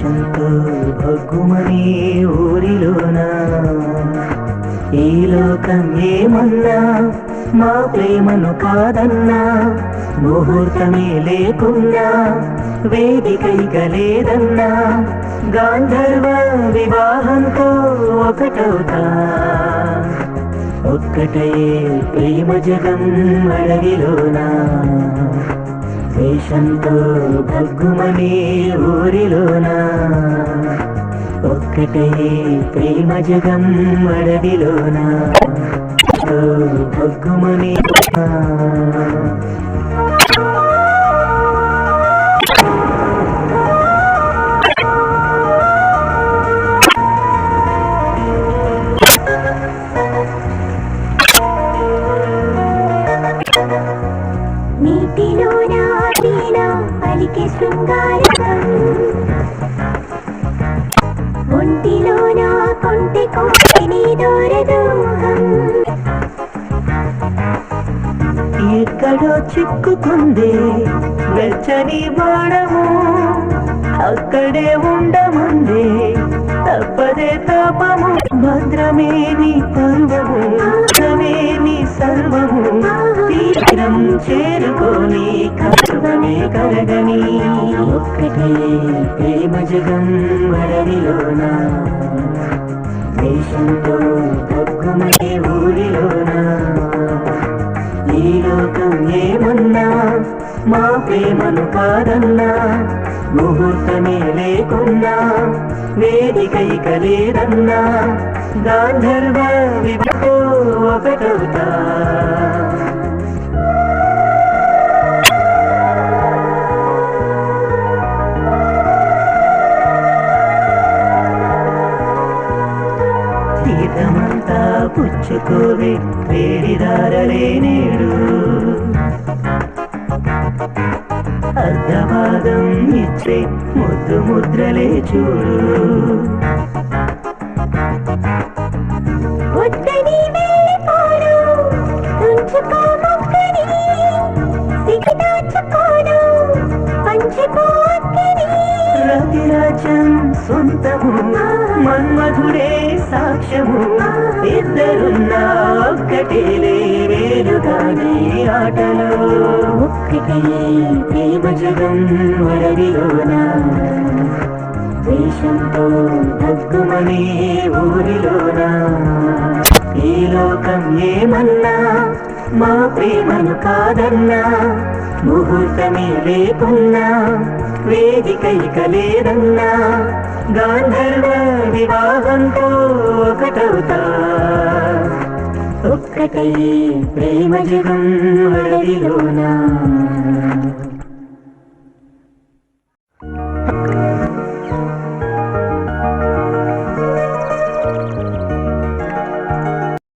దేశంతో భగ్గుమని ఊరిలోన ఈ లోకం ఏమన్నా మా ప్రేమను కాదన్నా ముహూర్తమే లేకున్నా వేదికైక లేదన్నా గాంధర్వ వివాహంతో ఒకటవుతా ఒక్కటే ప్రేమ జగం అడవిలోనా దేశంతో భగ్గుమని ఊరిలోనా ఒక్కటే ప్రేమ జగం అడవిలోనా భగ్గుమని నీటిలో నాటినా పలికే శృంగారకం ఒంటిలో నా కొంటె కోటిని దూరదూహం ఎక్కడో చిక్కుకుంది వెచ్చని బాణము అక్కడే ఉండముంది తప్పదే తాపము భద్రమే నీ పర్వము భద్రమే నీ సర్వము తీరం చేరుకోని కర్వమే కరగని ఒక్కటే ప్రేమ జగం అడవిలోనా దేశంతో భగ్గుమని ఊరిలోనా ఈ లోకం ఏమన్నా మా ప్రేమను కాదన్నా ముహూర్తమే లేకున్నా వేదికైక లేదన్నా గాంధర్వ విభతో ఒకటవుతా తీర్థమంతా పుచ్చుకోవే వేడిదారలే నేడు అర్ధభాగం ఇచ్చే ముద్దు ముద్రలే చూడు వద్దని వెళ్ళిపోను తుంచుకో మొక్కని సిగిదాచుకోను పంచిపో అక్కని రతిరాజం సొంతము మన్మధుడే సాక్ష్యము ఇద్దరున్నా ఒక్కటేలే వేరుగానే ఆటలో ఒక్కటే ప్రేమ జగం అడవిలోనా దేశంతో భగ్గుమని ఊరిలోనా ఈ లోకం ఏమన్నా మా ప్రేమను కాదన్నా ముహూర్తమే లేకున్నా వేదికైక లేదన్నా గాంధర్వ వివాహంతో ఒకటవుతా ఒక్కటే ప్రేమ జగం అడవిలోనా